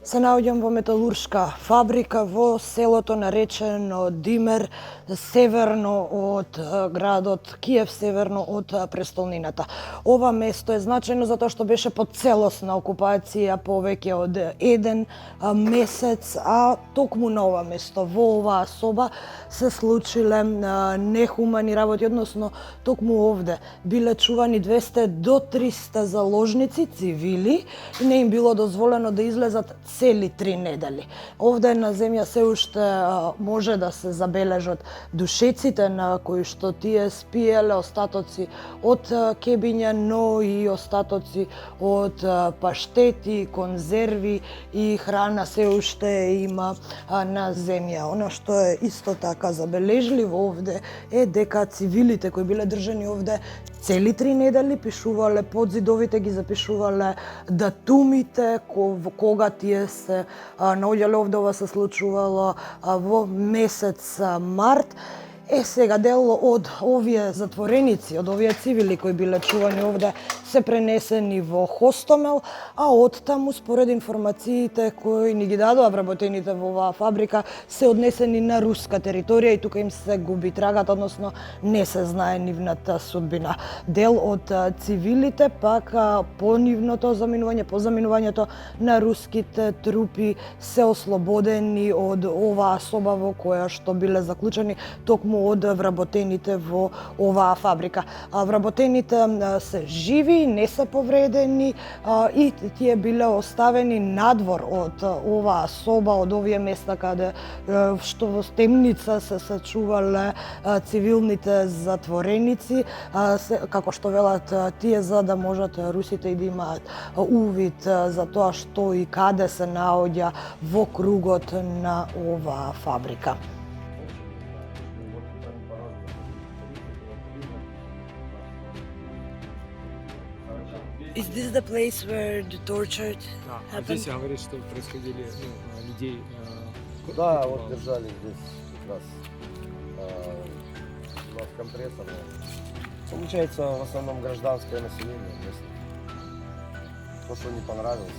Се наоѓам во металуршка фабрика во селото наречено Димер, северно од градот Киев, северно од престолнината. Ова место е значајно затоа што беше под целосна окупација повеќе од еден месец, а токму на ова место, во оваа соба, се случиле нехумани работи, односно токму овде биле чувани 200 до 300 заложници, цивили, и не им било дозволено да излезат цели 3 недели. Овде на земја се уште може да се забележат душеците на кои што тие спиеле, остатоци од кебиња, но и остатоци од паштети, конзерви и храна се уште има на земја. Она што е исто така забележливо овде е дека цивилите кои биле држани овде цели 3 недели пишувале под зидовите, ги запишувале датумите кога тие се наоѓале овде. Ова се случувало во месец март. Сега дел од овие затвореници, од овие цивили кои биле чувани овде, се пренесени во Хостомел, а оттаму, според информациите кои ни ги дадоа вработените во оваа фабрика, се однесени на руска територија и тука им се губи трагата, односно не се знае нивната судбина. Дел од цивилите пак по нивното заминување, по заминувањето на руските трупи се ослободени од оваа соба во која што биле заклучени токму од вработените во оваа фабрика. Вработените се живи, не се повредени и тие биле оставени надвор од оваа соба, од овие места каде што во темница се чувале цивилните затвореници, како што велат тие, за да можат русите и да имаат увид за тоа што и каде се наоѓа во кругот на оваа фабрика. Is this the place where the torture happened? Здесь говорит, что происходили людей. Да, вот держали здесь как раз у нас компрессор. Получается, в основном гражданское население местное. То, что не понравилось.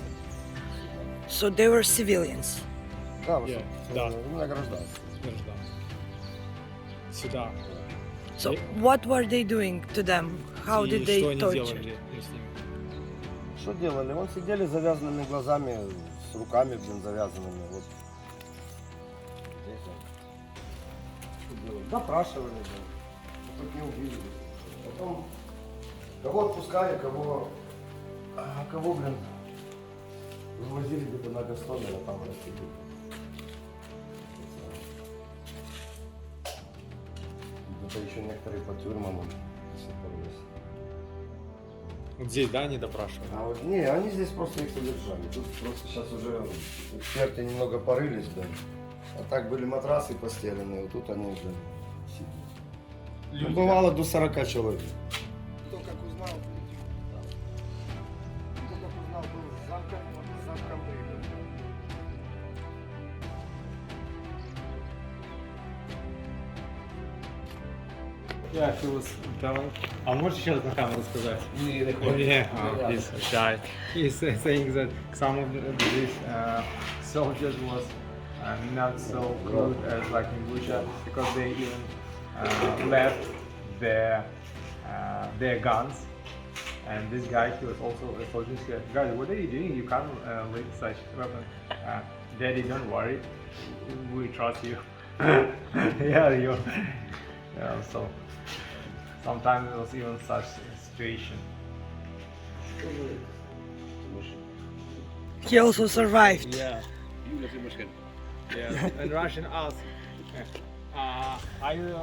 So they were civilians. Да, Да. именно гражданское. Сюда. So what were they doing to them? How И did что they они torture? делали с ними? Что делали? Вон сидели с завязанными глазами, с руками, завязанными. Вот. Здесь вот. Что делали? Допрашивали, да. Тут не убили. Потом кого отпускали, кого, вывозили где-то на Гастомель, а там расстреляли. Это еще некоторые по тюрьмам до сих пор есть. Вот здесь, да, они допрашивали? А вот, не, они здесь просто их содержали. Тут просто сейчас уже эксперты немного порылись, да. А так были матрасы постеленные, вот тут они уже сидят. Ну, бывало до 40 человек. Кто как узнал, был замком рыбы. Yeah, he was telling. А можешь сейчас на камеру сказать? Yeah, he's shy. He's saying that some of these soldiers was not so good as like in Bucha because they even left their guns. And this guy, he was also a soldier. He said, "Guys, what are you doing? You can't leave such weapon." Daddy, don't worry. We trust you. Yeah. So sometimes it was even such a situation. He also survived. Yeah. Yeah. And Russian asked, are you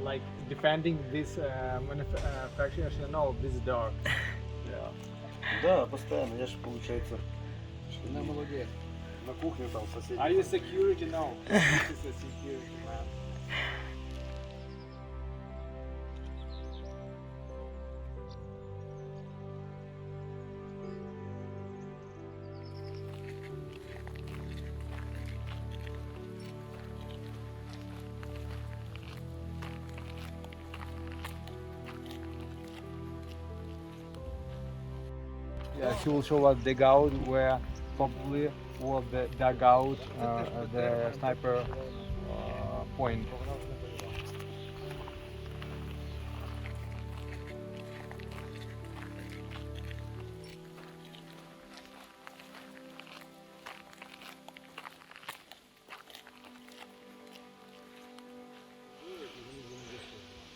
like defending this manufacturer? No, this is dark. Yeah. Да, постоянно. Я же, получается, она молодец. На кухне там соседи. Are you security? No. This is a security man. he will show us the dugout where probably was the dugout, the sniper point.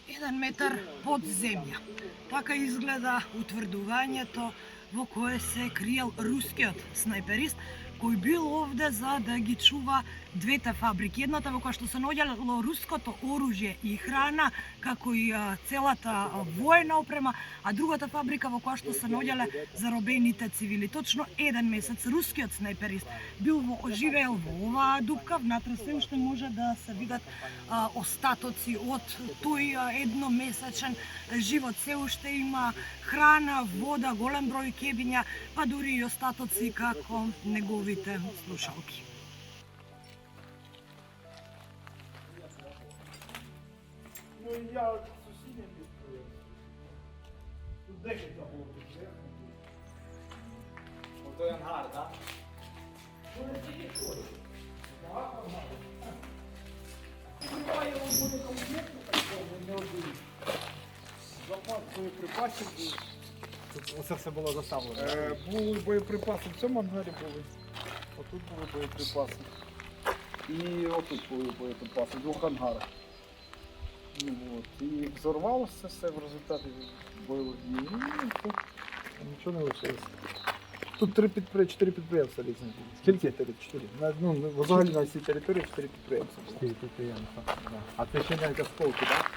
Jedan metar pod земја. Така изгледа утврдувањето во кое се криел рускиот снајперист, кој бил овде за да ги чува двете фабрики. Едната во која што се наоѓало руското оружје и храна, како и целата воена опрема, а другата фабрика во која што се наоѓале заробените цивили. Точно еден месец рускиот снајперист бил живеел во оваа дупка, внатре се уште може да се видат остатоци од тој едномесечен живот. Се уште има храна, вода, голем број кебиња, па дури и остатоци како неговите слушалки. Запас боєприпасів був. Оце все було заставлено. Були боєприпаси в цьому ангарі були. Отут були боєприпаси. І отут були боєприпаси, в двох ангарах. Ну, от. І взорвалося все в результаті бойових дій. І тут нічого не лишилося. Тут 4 підприємства різні. Скільки? 4. Взагалі на всій території 4 підприємства. 4 підприємства. А це ще навіть осколки, так?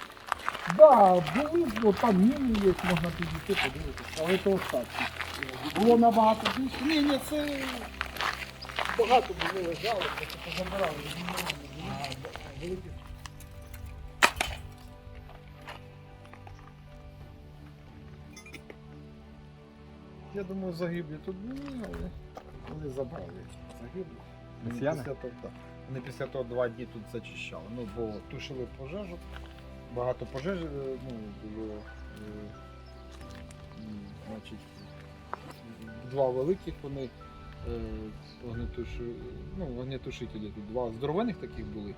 Так, були, от там міни є, можна підійти, подивитися, але це остатки. Було набагато більше. Ні, це багато було лежало, просто позабирали. Я думаю, загиблі тут були, але вони забрали. Загиблі. Росіяни? Після того, так. Вони після того 2 дні тут зачищали. Ну, бо тушили пожежу. Багато пожеж було, значить, 2 великих вони вогнетушителі, тут 2 здоровенних таких були.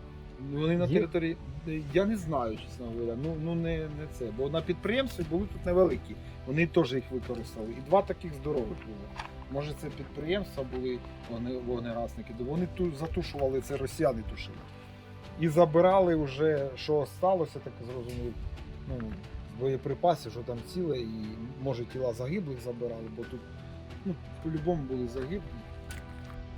Вони на Є? території, я не знаю, чесно говоря, не це, бо на підприємстві були тут невеликі, вони теж їх використовували. І 2 таких здорових було. Може це підприємства були вогнегасники, вони тут затушували, це росіяни тушили. І забирали вже, що сталося, так зрозумів, з боєприпасів, що там ціле, і може тіла загиблих забирали, бо тут по-любому були загиблі.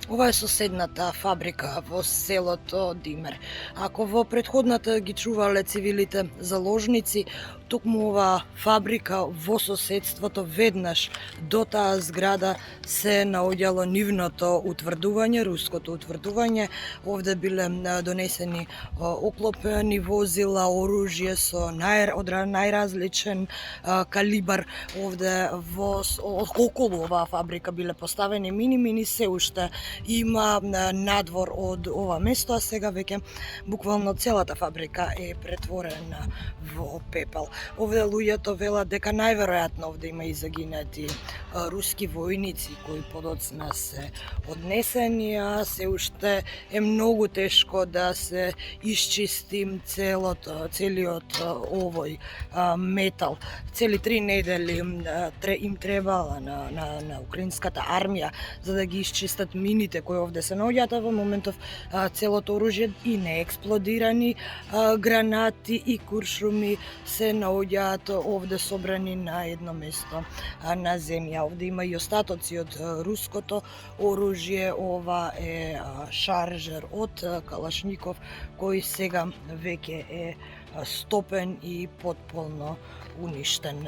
Ова е соседната фабрика во селото Димер. Ако во претходната ги чувале цивилите заложници, токму оваа фабрика во соседството веднаш до таа зграда се наоѓало нивното утврдување, руското утврдување. Овде биле донесени оклопени возила, оружје со најразличен калибар. Овде околу оваа фабрика биле поставени мини се уште има надвор од ова место, а сега веќе буквално целата фабрика е претворена во пепел. Овде луѓето велат дека најверојатно овде има и загинати руски војници кои подоцна се однесени, а се уште е многу тешко да се исчисти целиот овој метал. Цели 3 недели им требала на украинската армија за да ги исчистат мините кои овде се наоѓаат. Во моментов целото оружје и неексплодирани гранати и куршуми се наоѓаат овде собрани на едно место на земја. Овде има и остатоци од руското оружје. Ова е шаржер од Калашников кој сега веќе е стопен и потполно уништен.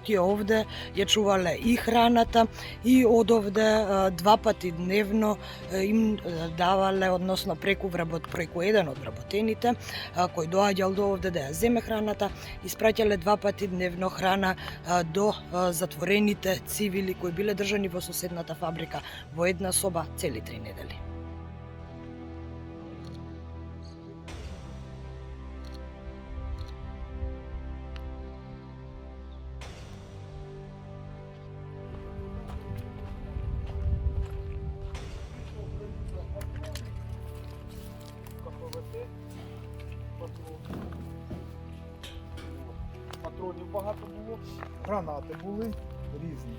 Тие овде ја чувале и храната и од овде 2 пати дневно им давале, односно преку еден од вработените кој доаѓал до овде да ја земе храната, испраќале 2 пати дневно храна до затворените цивили кои биле држани во соседната фабрика во една соба цели 3 недели. патронів багато було, гранати були різні.